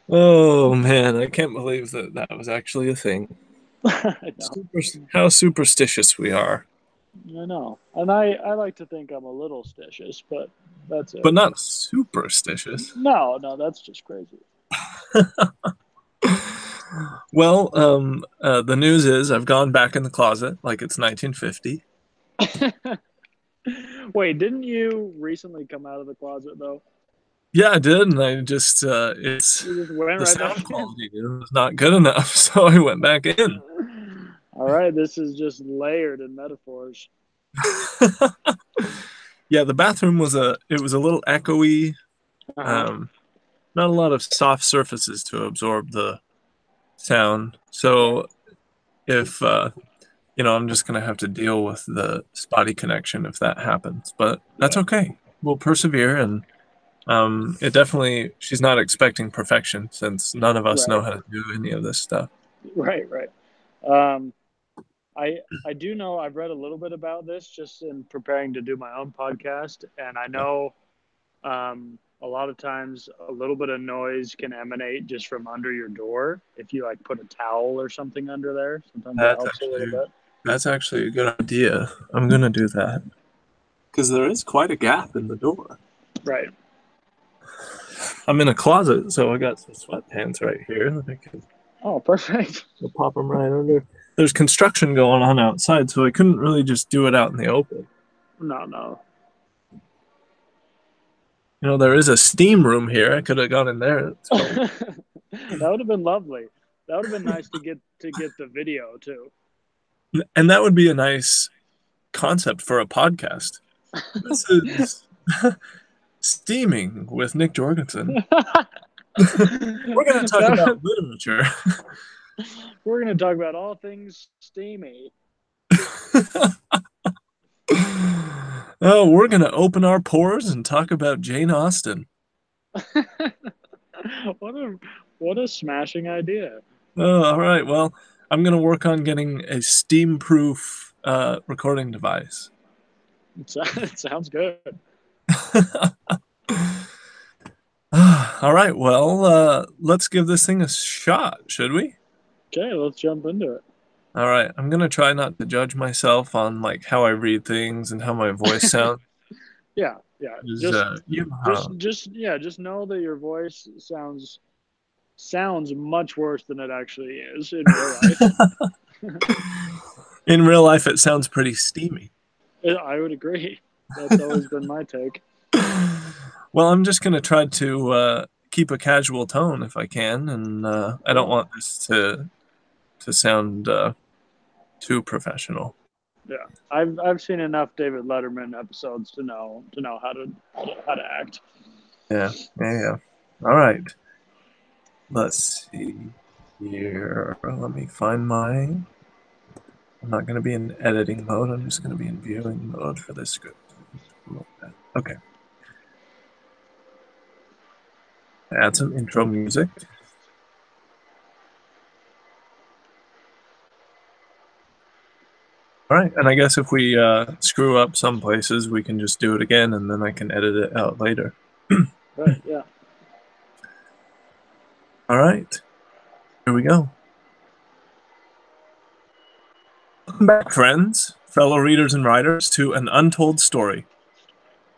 Oh man, I can't believe that that was actually a thing. I know. How superstitious we are, I know. And I like to think I'm a little stitious, but that's but it. not superstitious. No, no, that's just crazy. Well, the news is I've gone back in the closet like it's 1950. Wait, didn't you recently come out of the closet though? Yeah, I did, and I just it's You just went the right sound back in. quality was not good enough, so I went back in. All right, this is just layered in metaphors. Yeah, the bathroom was a little echoey. Uh-huh. Um, Not a lot of soft surfaces to absorb the sound. Right. So if I'm just gonna have to deal with the spotty connection if that happens. But that's Yeah. okay. We'll persevere, and it definitely she's not expecting perfection since none of us know Right. how to do any of this stuff. Right, right. Um, I do know I've read a little bit about this just in preparing to do my own podcast, and I Yeah. know a lot of times a little bit of noise can emanate just from under your door. If you like put a towel or something under there, sometimes it That's helps a little actually bit. that's actually a good idea. I'm gonna do that because there is quite a gap in the door. Right. I'm in a closet, so I got some sweatpants right here that I can Oh, perfect. pop them right under. There's construction going on outside, so I couldn't really just do it out in the open. No, no. There is a steam room here. I could have gone in there. It's cold. That would have been lovely. That would have been nice to get the video too. And that would be a nice concept for a podcast. This is Steaming with Nick Jorgensen. We're going to talk about literature. We're going to talk about all things steamy. Oh, we're going to open our pores and talk about Jane Austen. what a what a smashing idea. Oh, all right. Well, I'm going to work on getting a steam-proof recording device. It sounds good. All right. Well, let's give this thing a shot, should we? Okay, let's jump into All right. I'm going to try not to judge myself on like how I read things and how my voice it. sounds. Yeah, yeah. 'Cause, Just you know how just know that your voice sounds much worse than it actually is in real life. in real life it sounds pretty steamy. I would agree. That's always been my take. Well, I'm just going to try to keep a casual tone if I can, and I don't Cool. want this to sound too professional. Yeah, I've seen enough David Letterman episodes to know how to act. Yeah, yeah, yeah. All right. Let's see here. Let me find my. I'm not going to be in editing mode. I'm just going to be in viewing mode for this script. Okay. Add some intro music. All right. And I guess if we screw up some places, we can just do it again and then I can edit it out later. Right? Yeah. All right. Here we go. Welcome back, friends, fellow readers and writers, to An Untold Story.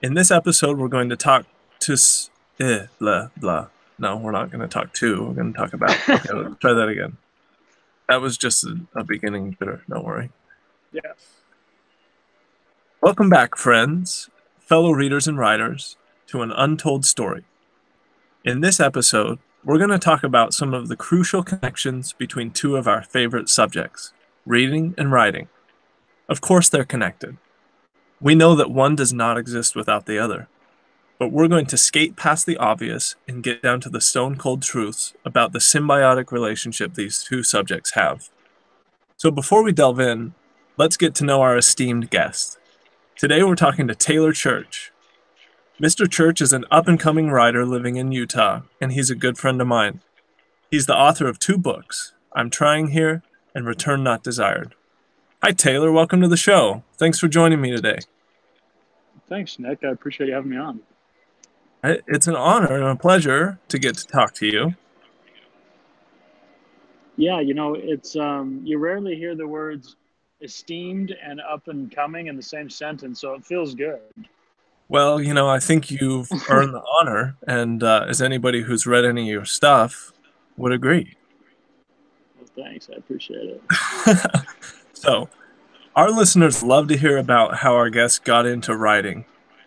In this episode, we're going to talk to. Blah, blah. No, we're not going to talk to. We're going to talk about. Okay, let's try that again. That was just a beginning jitter. Don't worry. Yeah. Welcome back, friends, fellow readers and writers, to An Untold Story. In this episode, we're going to talk about some of the crucial connections between two of our favorite subjects, reading and writing. Of course, they're connected. We know that one does not exist without the other, but we're going to skate past the obvious and get down to the stone cold truths about the symbiotic relationship these two subjects have. So before we delve in, let's get to know our esteemed guest. Today we're talking to Taylor Church. Mr. Church is an up and coming writer living in Utah, and he's a good friend of mine. He's the author of two books, I'm Trying Here and Return Not Desired. Hi, Taylor. Welcome to the show. Thanks for joining me today. Thanks, Nick. I appreciate you having me on. It's an honor and a pleasure to get to talk to you. Yeah, it's you rarely hear the words esteemed and up and coming in the same sentence, so it feels good. Well, I think you've earned the honor, and as anybody who's read any of your stuff would agree. Well, thanks, I appreciate it. So, our listeners love to hear about how our guests got into writing.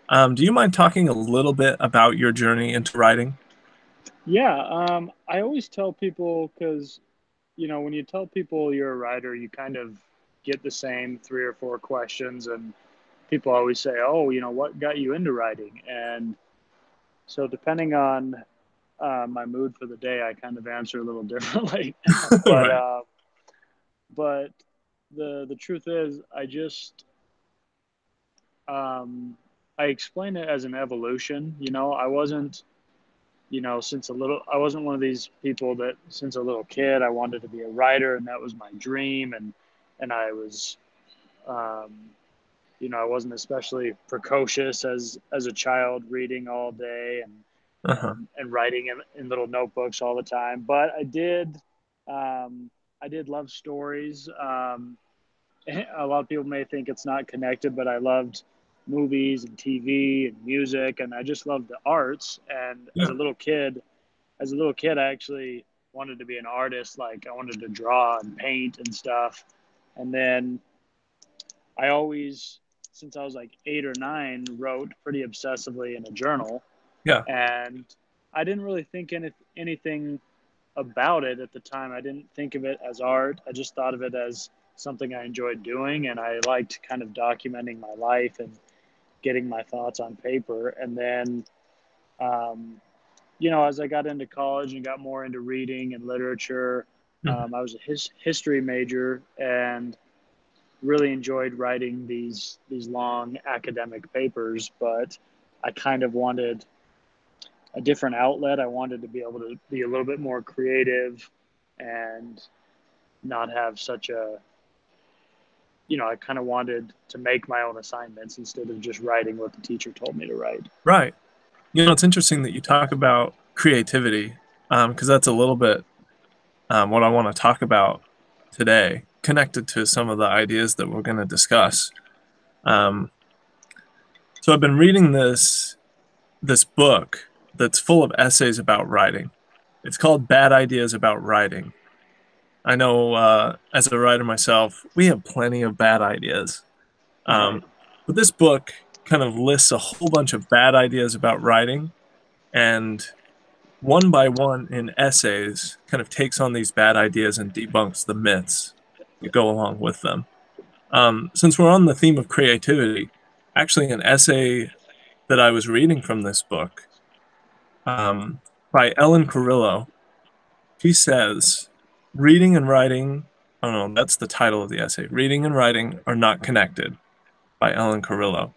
Do you mind talking a little bit about your journey into writing? Yeah, I always tell people because when you tell people you're a writer, you kind of get the same three or four questions, and people always say, "Oh, what got you into writing?" And so, depending on my mood for the day, I kind of answer a little differently. but Right. uh, but the truth is, um, I explain it as an evolution. I wasn't one of these people that since a little kid I wanted to be a writer and that was my dream, and I was um, I wasn't especially precocious as a child, reading all day and Uh-huh. and writing in little notebooks all the time. But um, I did love stories. A lot of people may think it's not connected, but I loved movies and TV and music, and I just loved the arts. And Yeah. as a little kid, I actually wanted to be an artist. Like I wanted to draw and paint and stuff. And then I always, since I was like 8 or 9, wrote pretty obsessively in a journal. Yeah. And I didn't really think anything about it at the time. I didn't think of it as art. I just thought of it as something I enjoyed doing. And I liked kind of documenting my life and getting my thoughts on paper. And then, um, as I got into college and got more into reading and literature, Mhm. I was a history major and really enjoyed writing these long academic papers. But I kind of wanted a different outlet. I wanted to be able to be a little bit more creative and not have such a I kind of wanted to make my own assignments instead of just writing what the teacher told me to write. Right. It's interesting that you talk about creativity, because that's a little bit what I want to talk about today, connected to some of the ideas that we're going to discuss. Um, so I've been reading this book that's full of essays about writing. It's called Bad Ideas About Writing. I know as a writer myself, we have plenty of bad ideas. Right. But this book kind of lists a whole bunch of bad ideas about writing, and one by one in essays kind of takes on these bad ideas and debunks the myths that go along with them. Since we're on the theme of creativity, actually, an essay that I was reading from this book um, by Ellen Carrillo, she says, reading and writing, oh no, that's the title of the essay. Reading and writing are not connected by Ellen Carrillo.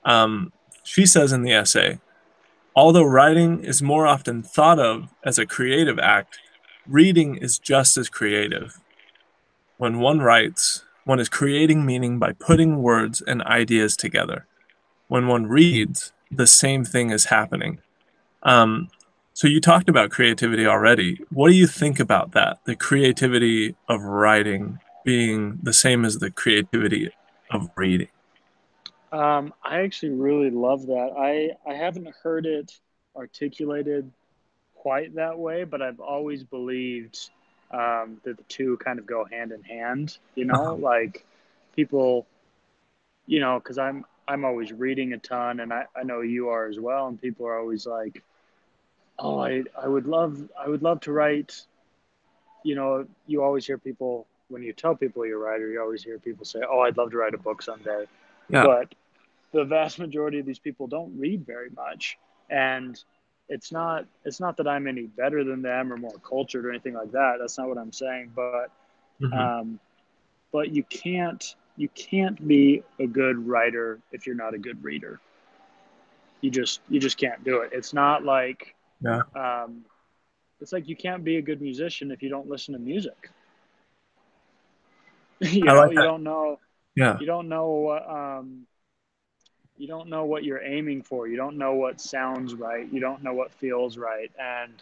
Um, she says in the essay, although writing is more often thought of as a creative act, reading is just as creative. When one writes, one is creating meaning by putting words and ideas together. When one reads, the same thing is happening. Um, so you talked about creativity already. What do you think about that? The creativity of writing being the same as the creativity of reading. I actually really love that. I haven't heard it articulated quite that way, but I've always believed that the two kind of go hand in hand. Uh-huh. Like people, because I'm always reading a ton, and I know you are as well. And people are always like, "Oh, I would love to write." You always hear people when you tell people you're a writer, you always hear people say, "Oh, I'd love to write a book someday," Yeah. but the vast majority of these people don't read very much, and it's not that I'm any better than them or more cultured or anything like that. That's not what I'm saying, Hmm. um, but you can't be a good writer if you're not a good reader. You just can't do it. Yeah. Um, it's like you can't be a good musician if you don't listen to music. I like You that. don't know Yeah. you don't know what you don't know what you're aiming for. You don't know what sounds right. You don't know what feels right. And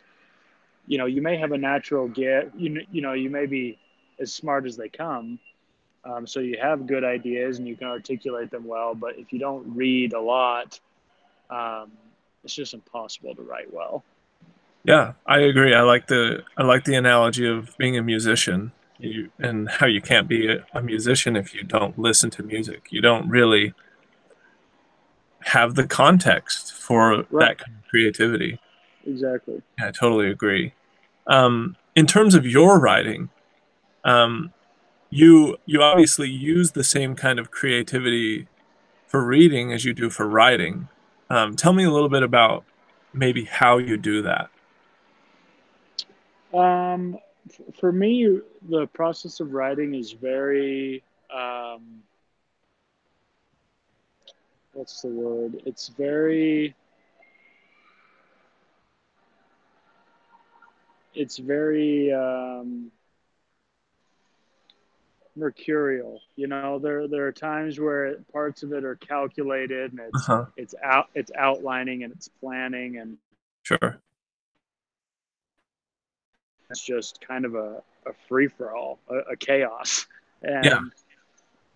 you may have a natural gift. You may be as smart as they come. So you have good ideas and you can articulate them well. But if you don't read a lot, um, it's just impossible to write well. Yeah, I agree. I like the analogy of being a musician. And how you can't be a musician if you don't listen to music. You don't really have the context for Right. that kind of creativity. Exactly. I totally agree. In terms of your writing, um, you obviously use the same kind of creativity for reading as you do for writing. Tell me a little bit about maybe how you do that. Um, for me, the process of writing is very, what's the word? It's very mercurial. There are times where parts of it are calculated and Uh-huh. it's outlining and it's planning and Sure. it's just kind of a free for all, a chaos. Yeah.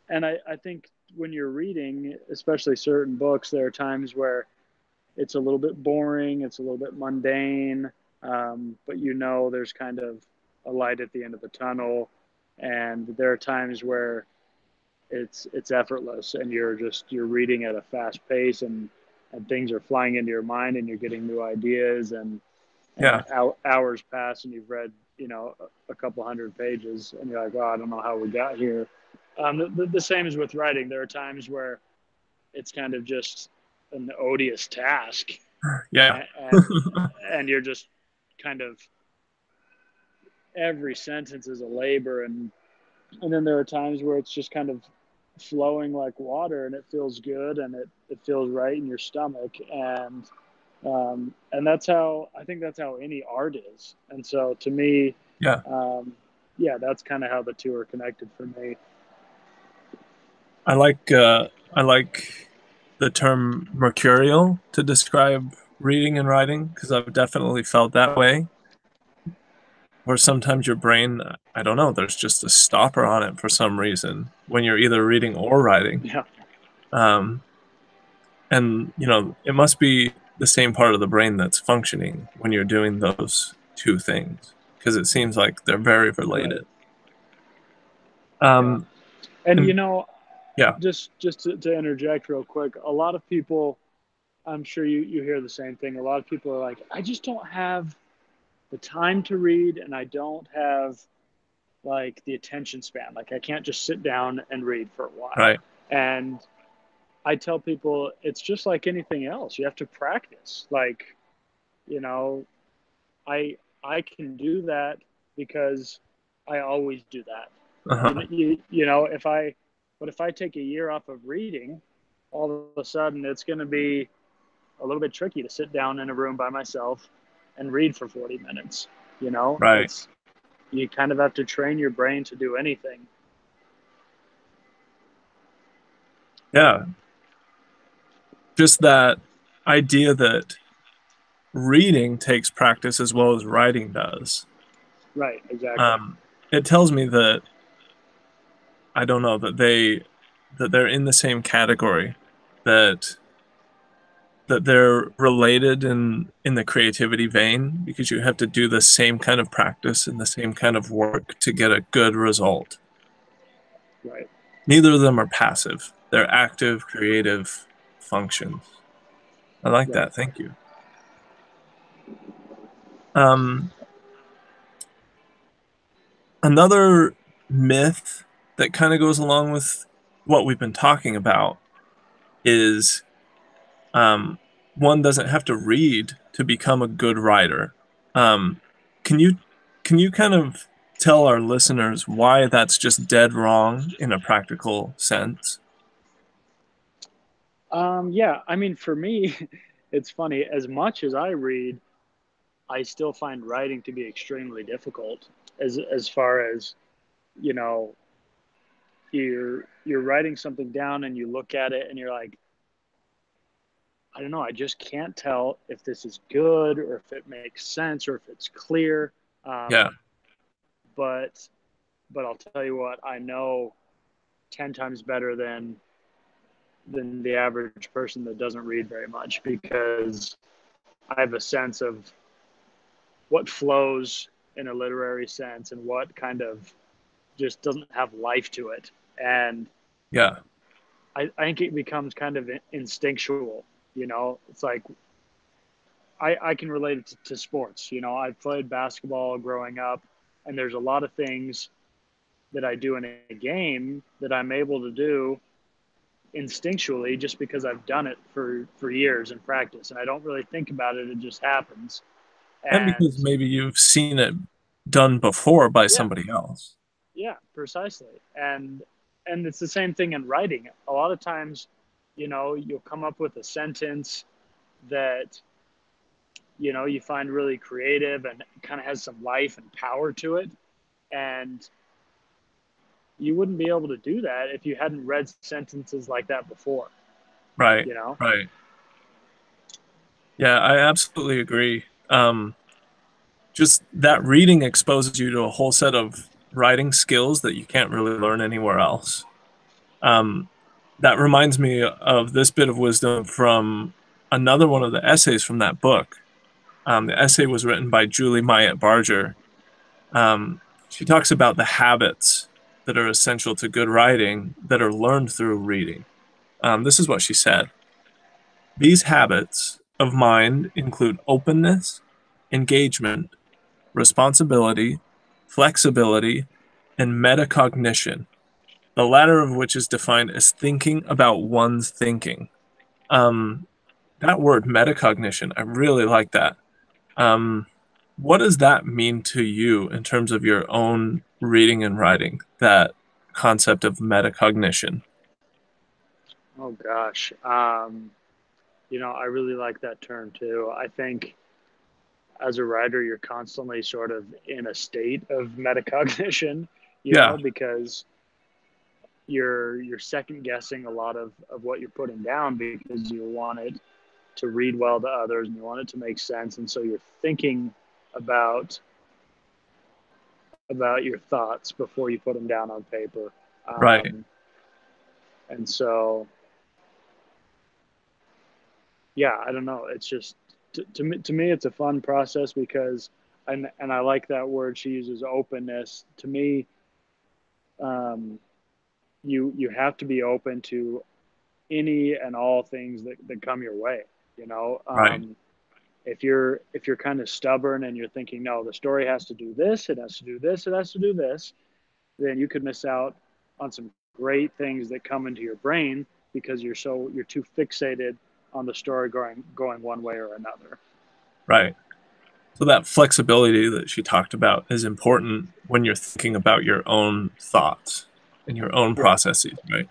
And I think when you're reading, especially certain books, there are times where it's a little bit boring, it's a little bit mundane, but there's kind of a light at the end of the tunnel, and there are times where it's effortless, and you're reading at a fast pace, and things are flying into your mind, and you're getting new ideas, and Yeah. hours pass, and you've read a couple hundred pages, and you're like, oh, I don't know how we got here. The same as with writing. There are times where it's kind of just an odious task, Yeah. and you're just kind of every sentence is a labor, and then there are times where it's just kind of flowing like water, and it feels good, and it feels right in your stomach, and that's how any art is. And so to me, Yeah. um, yeah, that's kind of how the two are connected for me. I like the term mercurial to describe reading and writing because I've definitely felt that way. Or sometimes your brain, I don't know, there's just a stopper on it for some reason when you're either reading or writing. Yeah. Um, and it must be the same part of the brain that's functioning when you're doing those two things because it seems like they're very Right. related. Yeah. Um, And and yeah, just to interject real quick, a lot of people, I'm sure you hear the same thing. A lot of people are like, I just don't have the time to read, and I don't have like the attention span. Like I can't just sit down and read for a while. right. And I tell people it's just like anything else. You have to practice. Like, you know, I I can do that because I always do that. Uh-huh. If I take a year off of reading, all of a sudden it's going to be a little bit tricky to sit down in a room by myself and read for 40 minutes. Right. It's you kind of have to train your brain to do anything. Yeah. Just that idea that reading takes practice as well as writing does. Right, exactly. Um, it tells me that I don't know that they're in the same category, that they're related in the creativity vein because you have to do the same kind of practice and the same kind of work to get a good result. Right. Neither of them are passive. They're active, creative functions. I like Right. that. Thank you. Um, Another myth that kind of goes along with what we've been talking about is um, one doesn't have to read to become a good writer. Um, can you kind of tell our listeners why that's just dead wrong in a practical sense? Yeah, I mean, for me, it's funny. As much as I read, I still find writing to be extremely difficult. As far as you know, you're writing something down and you look at it and you're like, I don't know. I just can't tell if this is good or if it makes sense or if it's clear. Yeah. Um, but but I'll tell you what, I know 10 times better than the average person that doesn't read very much, because I have a sense of what flows in a literary sense and what kind of just doesn't have life to it. And Yeah. I think it becomes kind of instinctual. It's like I can relate it to sports. I played basketball growing up, and there's a lot of things that I do in a game that I'm able to do instinctually just because I've done it for years in practice, and I don't really think about it. It just happens. And because And maybe you've seen it done before by yeah, somebody else. yeah, precisely. And it's the same thing in writing. A lot of times, you'll come up with a sentence that you find really creative and kind of has some life and power to it, and you wouldn't be able to do that if you hadn't read sentences like that before. Right. You know? Right. Yeah, I absolutely agree. Just that reading exposes you to a whole set of writing skills that you can't really learn anywhere else. Um, that reminds me of this bit of wisdom from another one of the essays from that book. The essay was written by Julie Myatt Barger. She talks about the habits that are essential to good writing that are learned through reading. This is what she said. These habits of mind include openness, engagement, responsibility, flexibility, and metacognition, the latter of which is defined as thinking about one's thinking. Um, that word metacognition, I really like that. Um, what does that mean to you in terms of your own reading and writing, that concept of metacognition? Oh gosh. I really like that term too. I think as a writer, you're constantly sort of in a state of metacognition, Yeah, because you're second guessing a lot of what you're putting down, because you want it to read well to others and you want it to make sense. And so you're thinking about about your thoughts before you put them down on paper. right, Um, and so, yeah, I don't know. It's just to me, it's a fun process because, and I like that word she uses, openness. To me, um, you have to be open to any and all things that come your way. You know, right, um, if you're kind of stubborn and you're thinking, no, the story has to do this, it has to do this, it has to do this, then you could miss out on some great things that come into your brain because you're too fixated on the story going one way or another. right. So that flexibility that she talked about is important when you're thinking about your own thoughts and your own Right. processes, right?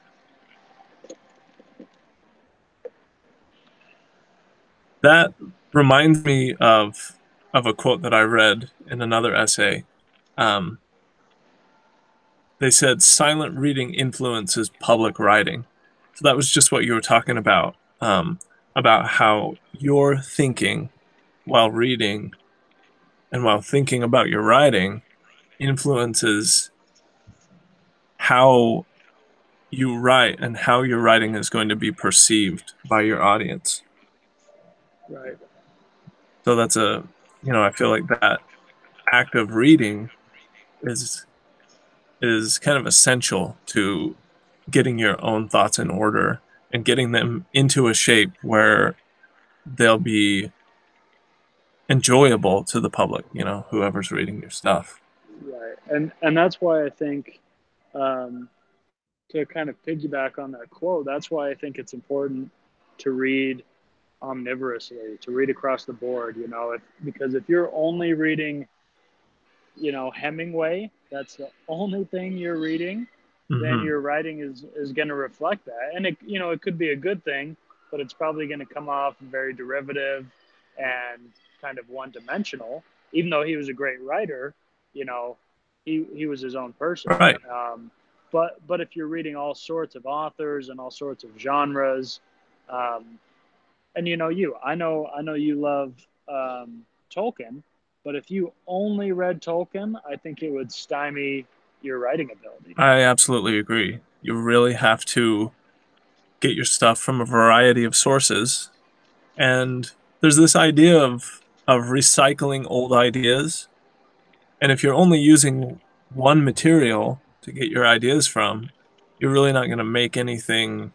That reminds me of a quote that I read in another essay. Um, they said silent reading influences public writing. So that was just what you were talking about how your thinking while reading and while thinking about your writing influences how you write and how your writing is going to be perceived by your audience. Right. So I feel like that act of reading is is kind of essential to getting your own thoughts in order and getting them into a shape where they'll be enjoyable to the public, whoever's reading your stuff. Right. And that's why I think, um, to kind of piggyback on that quote, that's why I think it's important to read omnivorously, to read across the board. Because if you're only reading, Hemingway, that's the only thing you're reading, then Hmm. your writing is going to reflect that. And it could be a good thing, but it's probably going to come off very derivative and kind of one dimensional. Even though he was a great writer, you know, he was his own person. Right. But if you're reading all sorts of authors and all sorts of genres, um, and I know you love Tolkien, but if you only read Tolkien, I think it would stymie your writing ability. I absolutely agree. You really have to get your stuff from a variety of sources. And there's this idea of recycling old ideas. And if you're only using one material to get your ideas from, you're really not going to make anything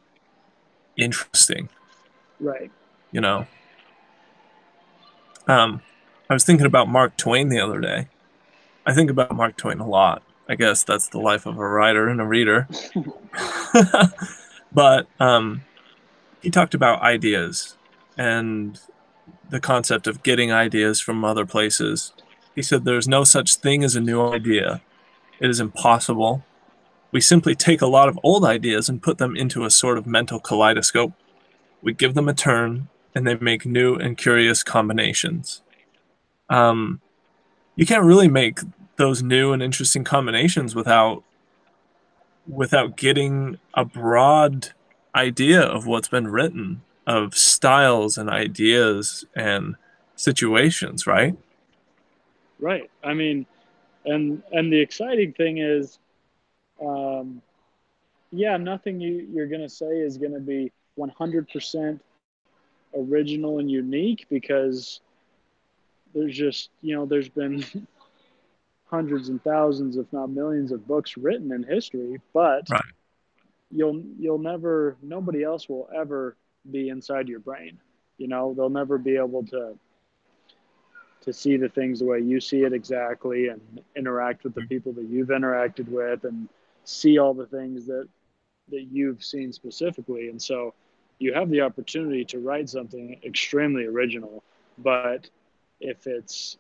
interesting, Right. you know. Um, I was thinking about Mark Twain the other day. I think about Mark Twain a lot. I guess that's the life of a writer and a reader. But he talked about ideas and the concept of getting ideas from other places. He said there's no such thing as a new idea. It is impossible. We simply take a lot of old ideas and put them into a sort of mental kaleidoscope. We give them a turn, and they make new and curious combinations. Um, you can't really make those new and interesting combinations without getting a broad idea of what's been written, of styles and ideas and situations, right? Right. I mean, and the exciting thing is, um, yeah, nothing you're gonna say is gonna be 100% original and unique because there's been hundreds and thousands, if not millions, of books written in history, but Right. you'll never nobody else will ever be inside your brain. They'll never be able to see the things the way you see it exactly and interact with the people that you've interacted with and see all the things that you've seen specifically. And so you have the opportunity to write something extremely original, but if it's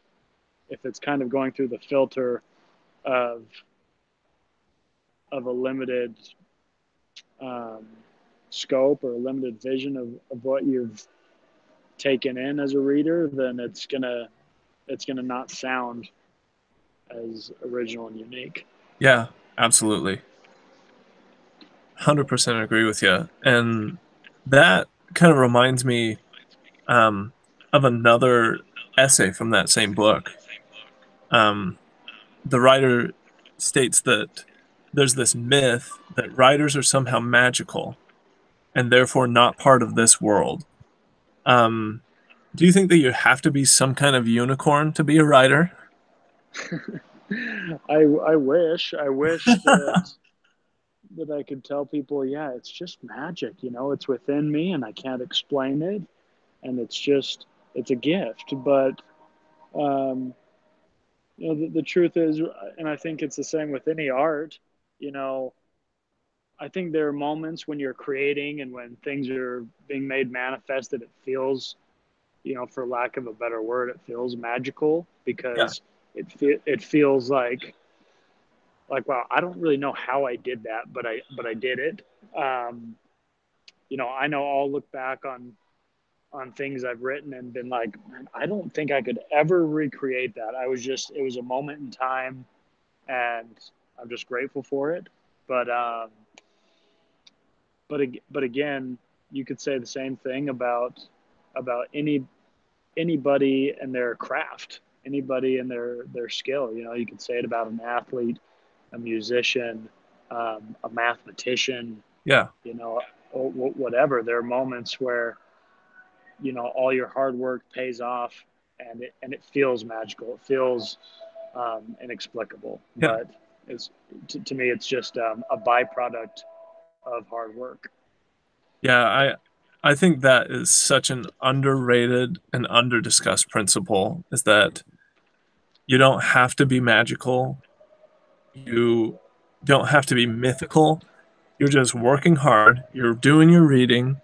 if it's kind of going through the filter of a limited um, scope or a limited vision of what you've taken in as a reader, then it's gonna not sound as original and unique. Yeah, absolutely. 100% agree with you. And that kind of reminds me um, of another essay from that same book. Um, the writer states that there's this myth that writers are somehow magical and therefore not part of this world. Um, do you think that you have to be some kind of unicorn to be a writer? I wish that I could tell people, yeah, it's just magic. It's within me, and I can't explain it, and it's a gift. But um, the truth is, and I think it's the same with any art. You know, I think there are moments when you're creating and when things are being made manifest that it feels, for lack of a better word, it feels magical Yeah, because it feels like, wow, I don't really know how I did that, but I did it. Um, I know I'll look back on things I've written and been like, man, I don't think I could ever recreate that. It was a moment in time, and I'm just grateful for it. But but again, you could say the same thing about anybody and their craft, anybody and their skill. You could say it about an athlete, a musician, a mathematician, yeah, you know, whatever. There are moments where all your hard work pays off, and it feels magical. It feels inexplicable, yeah, but to me, it's just a byproduct of hard work. yeah. I think that is such an underrated and underdiscussed principle is that you don't have to be magical. You don't have to be mythical. You're just working hard. You're doing your reading.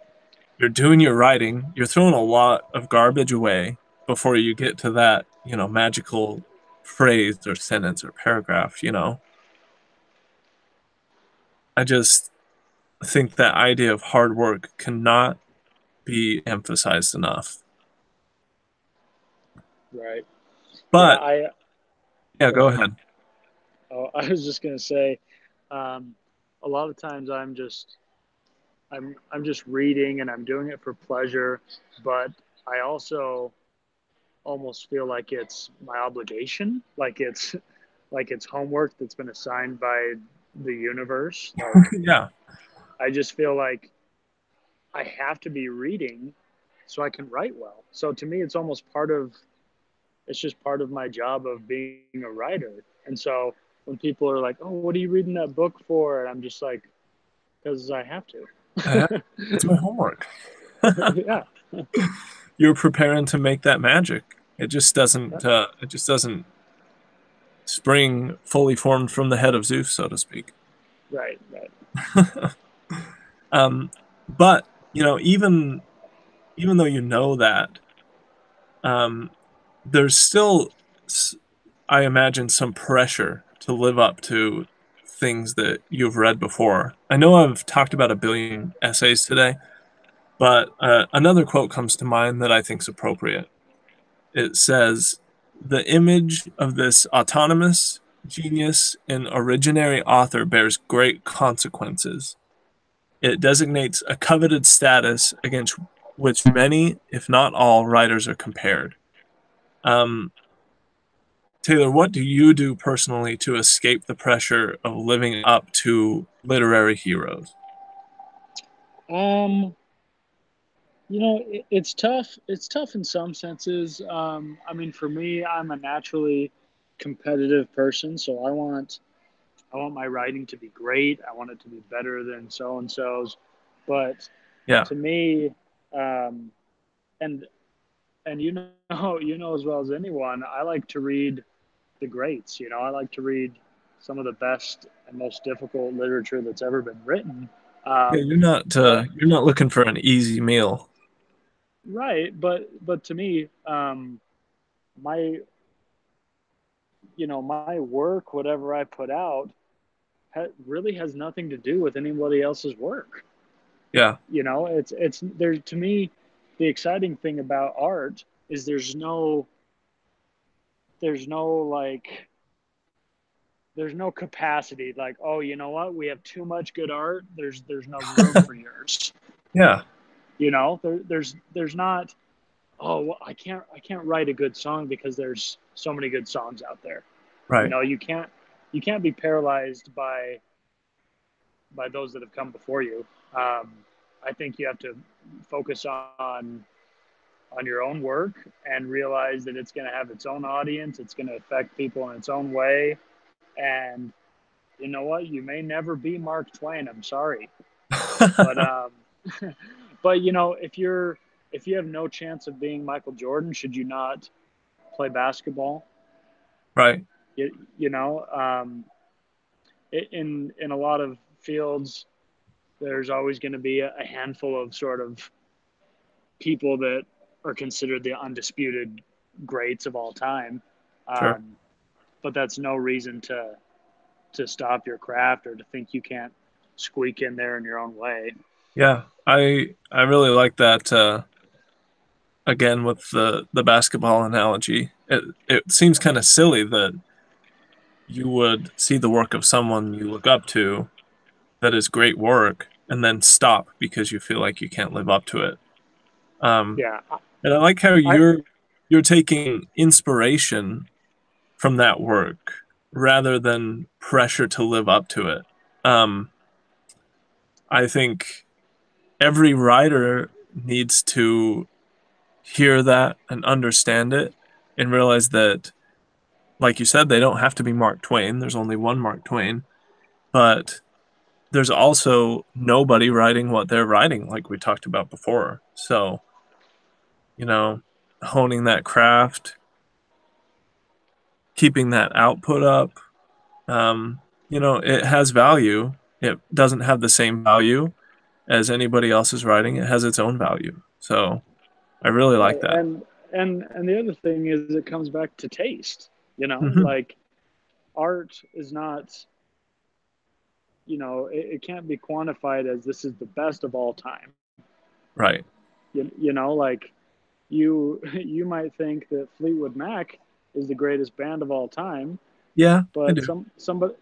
You're doing your writing. You're throwing a lot of garbage away before you get to that, magical phrase or sentence or paragraph. I just think that idea of hard work cannot be emphasized enough. Right. Yeah. But I yeah, Go go ahead. ahead. Oh, I was just gonna say, a lot of times I'm just I'm just reading and I'm doing it for pleasure, but I also almost feel like it's my obligation, like it's homework that's been assigned by the universe. Like Yeah. I just feel like I have to be reading so I can write well. So to me, it's almost part of it's just part of my job of being a writer. And so when people are like, "Oh, what are you reading that book for?" and I'm just like, "Because I have I to." It's my homework. Yeah, You're preparing to make that magic. yeah, It just doesn't spring fully formed from the head of Zeus, so to speak. right, right. um, but even though you know that, um, there's still, I imagine, some pressure to live up to things that you've read before. I know I've talked about a billion essays today, but another quote comes to mind that I think is appropriate. It says, "The image of this autonomous, genius, and originary author bears great consequences. It designates a coveted status against which many, if not all, writers are compared." Um, Taylor, what do you do personally to escape the pressure of living up to literary heroes? Um, it's tough. It's tough in some senses. I mean, for me, I'm a naturally competitive person, so I want my writing to be great. I want it to be better than so and so's. But Yeah, to me, um, and and you know as well as anyone, I like to read the greats. I like to read some of the best and most difficult literature that's ever been written. yeah, Um, but you're not looking for an easy meal. right, but to me, my my work, whatever I put out, really has nothing to do with anybody else's work. Yeah, It's there to me. The exciting thing about art is there's no like there's no capacity like, oh, you know what, we have too much good art, there's no room for yours. yeah, There's not, oh, well, I can't write a good song because there's so many good songs out there. right. You can't be paralyzed by those that have come before you. I think you have to focus on your own work and realize that it's going to have its own audience. It's going to affect people in its own way. And you know what? You may never be Mark Twain. I'm sorry, but but if you have no chance of being Michael Jordan, should you not play basketball? Right. You know, in a lot of fields, there's always going to be a handful of sort of people that are considered the undisputed greats of all time. Sure. Um, but that's no reason to stop your craft or to think you can't squeak in there in your own way. Yeah, I really like that. Again, with the basketball analogy, it seems kind of silly that you would see the work of someone you look up to that is great work and then stop because you feel like you can't live up to it. Um, Yeah, and I like how I you're taking inspiration from that work rather than pressure to live up to it. Um, I think every writer needs to hear that and understand it and realize that, like you said, they don't have to be Mark Twain. There's only one Mark Twain, but there's also nobody writing what they're writing, like we talked about before. So, you know, honing that craft, keeping that output up, it has value. It doesn't have the same value as anybody else's writing. It has its own value. So I really like right, that. and the other thing is it comes back to taste. Hmm. Like art is not, it can't be quantified as this is the best of all time. Right. Like you might think that Fleetwood Mac is the greatest band of all time, Yeah, I but do. somebody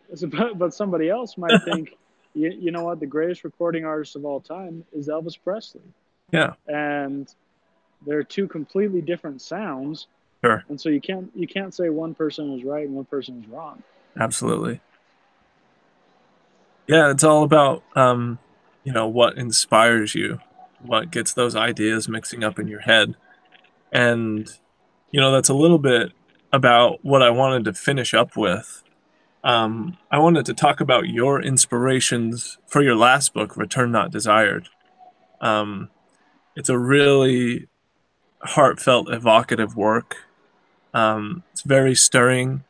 but somebody else might think, you know what? The greatest recording artist of all time is Elvis Presley, Yeah, and they're two completely different sounds, sure. and so you can't say one person is right and one person is wrong. Absolutely. Yeah, it's all about what inspires you, what gets those ideas mixing up in your head. And that's a little bit about what I wanted to finish up with. I wanted to talk about your inspirations for your last book, Return Not Desired. Um, it's a really heartfelt, evocative work. It's very stirring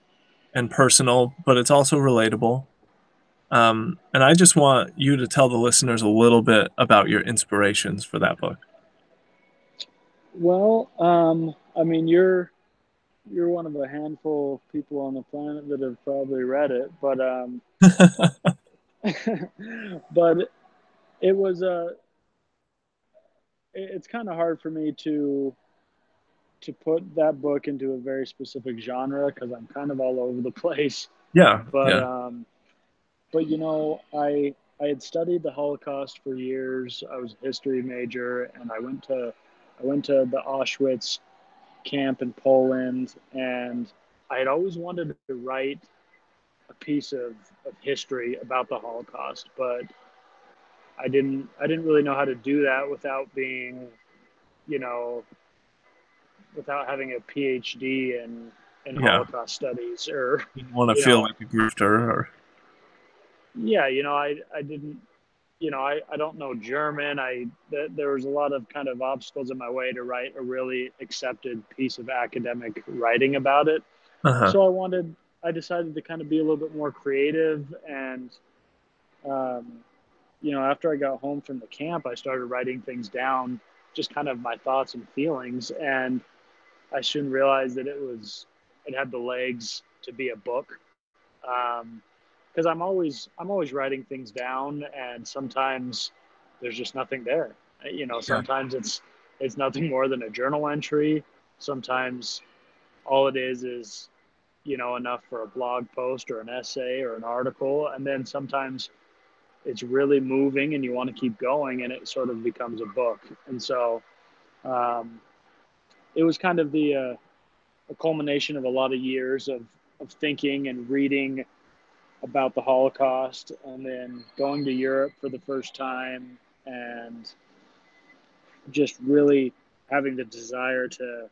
and personal, but it's also relatable. And I just want you to tell the listeners a little bit about your inspirations for that book. Well, I mean, you're one of a handful of people on the planet that have probably read it, but it was it's kind of hard for me to put that book into a very specific genre because I'm kind of all over the place. Yeah, But yeah, um, but I had studied the Holocaust for years. I was a history major, and I went to the Auschwitz camp in Poland, and I had always wanted to write a piece of history about the Holocaust, but I didn't really know how to do that without being, you know, without having a PhD in yeah. Holocaust studies or, You don't want to you feel know, like a grifter or, yeah, I didn't, I don't know German. There was a lot of kind of obstacles in my way to write a really accepted piece of academic writing about it. uh-huh. So I decided to kind of be a little bit more creative. And, um, after I got home from the camp, I started writing things down, just kind of my thoughts and feelings. And I soon realized that it had the legs to be a book. Because I'm always writing things down, and sometimes there's just nothing there. Yeah, Sometimes it's nothing more than a journal entry. Sometimes all it is enough for a blog post or an essay or an article, and then sometimes it's really moving and you want to keep going, and it sort of becomes a book. And so um, it was kind of a culmination of a lot of years of thinking and reading about the Holocaust, and then going to Europe for the first time, and just really having the desire to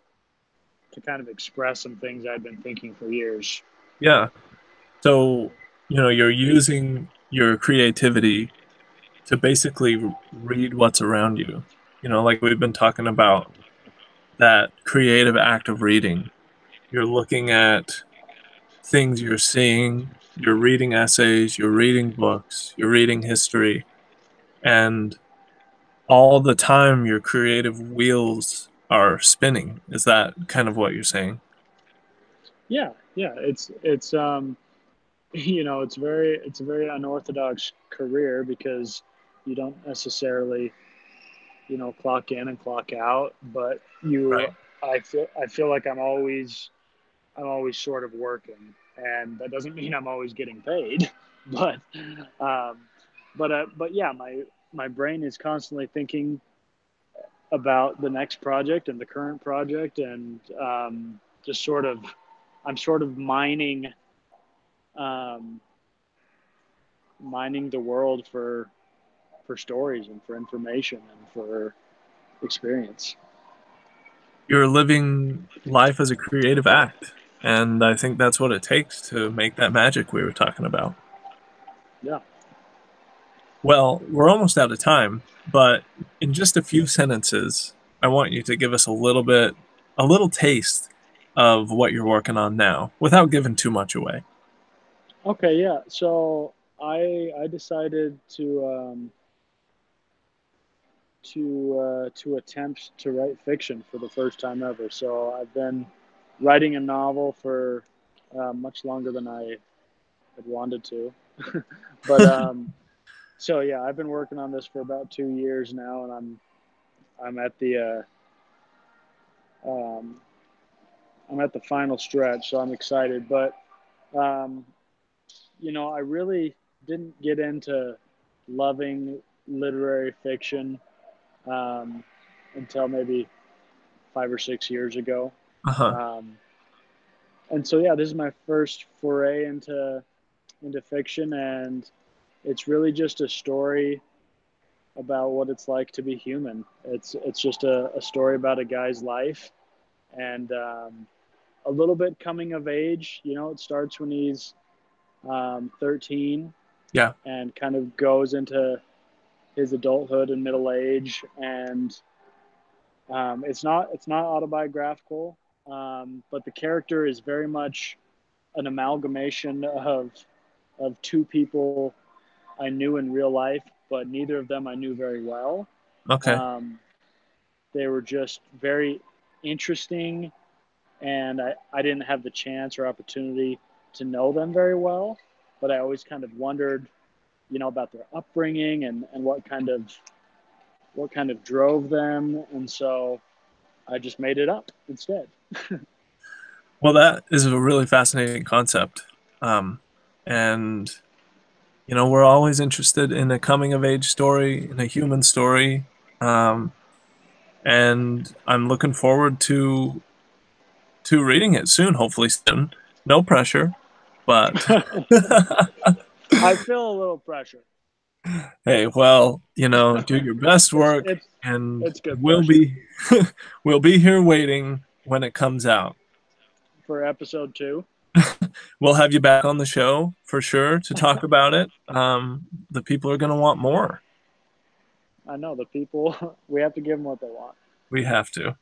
kind of express some things I'd been thinking for years. yeah. So, you're using your creativity to basically read what's around you. Like we've been talking about that creative act of reading. You're looking at things you're seeing, you're reading essays, you're reading books, you're reading history, and all the time your creative wheels are spinning. Is that kind of what you're saying? Yeah, yeah, it's it's a very unorthodox career because you don't necessarily clock in and clock out, but Right. I feel like I'm always sort of working, and that doesn't mean I'm always getting paid, but um, but yeah, my brain is constantly thinking about the next project and the current project, and just sort of I'm sort of um, mining the world for stories and for information and for experience. You're living life as a creative act. And I think that's what it takes to make that magic we were talking about. Yeah. Well, we're almost out of time, but in just a few sentences, I want you to give us a little taste of what you're working on now without giving too much away. Okay. Yeah. So I decided to attempt to write fiction for the first time ever. So I've been writing a novel for much longer than I had wanted to, but so yeah, I've been working on this for about 2 years now, and I'm at the um, I'm at the final stretch, so I'm excited. But um, I really didn't get into loving literary fiction um, until maybe 5 or 6 years ago. Uh-huh. Um, and so, yeah, this is my first foray into fiction, and it's really just a story about what it's like to be human. It's just a story about a guy's life, and a little bit coming of age. You know, it starts when he's 13 Yeah. and kind of goes into his adulthood and middle age, and it's not autobiographical, but the character is very much an amalgamation of two people I knew in real life, but neither of them I knew very well. Okay. Um, they were just very interesting, and I didn't have the chance or opportunity to know them very well, but I always kind of wondered, about their upbringing and what kind of drove them, and so I just made it up instead. Well, that is a really fascinating concept. Um, and, we're always interested in a coming of age story, in a human story. Um, and I'm looking forward to reading it soon, hopefully soon. No pressure, but I feel a little pressure. hey, well, do your best it's work it's and it's good we'll pressure be we'll be here waiting when it comes out. for episode 2. We'll have you back on the show for sure to talk about it. The people are going to want more. I know the people. We have to give them what they want. We have to.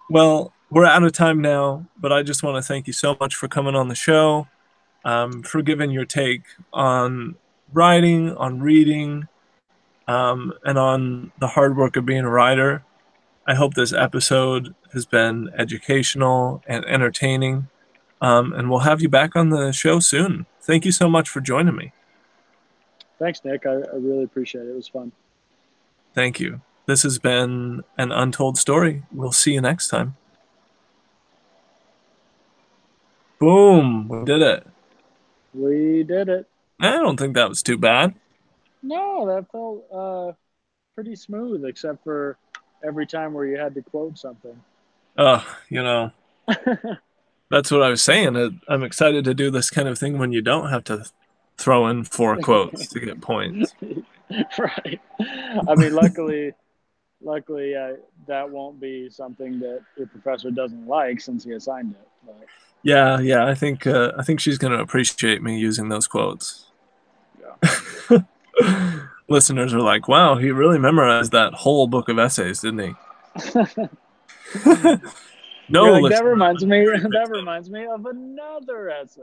Well, we're out of time now, but I just want to thank you so much for coming on the show, for giving your take on writing, on reading, and on the hard work of being a writer. I hope this episode has been educational and entertaining, and we'll have you back on the show soon. Thank you so much for joining me. Thanks, Nick. I really appreciate it. It was fun. Thank you. This has been an untold story. We'll see you next time. Boom, we did it. We did it. I don't think that was too bad. No, that felt pretty smooth, except for every time where you had to quote something. Uh, you know, that's what I was saying. I'm excited to do this kind of thing when you don't have to throw in four quotes to get points. Right. I mean, luckily, that won't be something that your professor doesn't like since he assigned it. But Yeah, yeah, I think she's going to appreciate me using those quotes. yeah. Listeners are like, "Wow, he really memorized that whole book of essays, didn't he?" You're No, like, that listener, reminds I'm me. very That written. reminds me of another essay.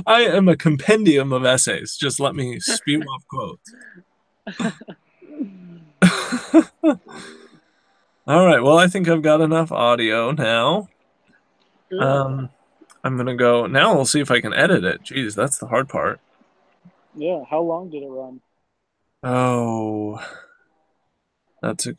I am a compendium of essays. Just let me spew off quotes. All right. Well, I think I've got enough audio now. Good. Um, I'm gonna go now. We'll see if I can edit it. Jeez, that's the hard part. Yeah. How long did it run? Oh, that's a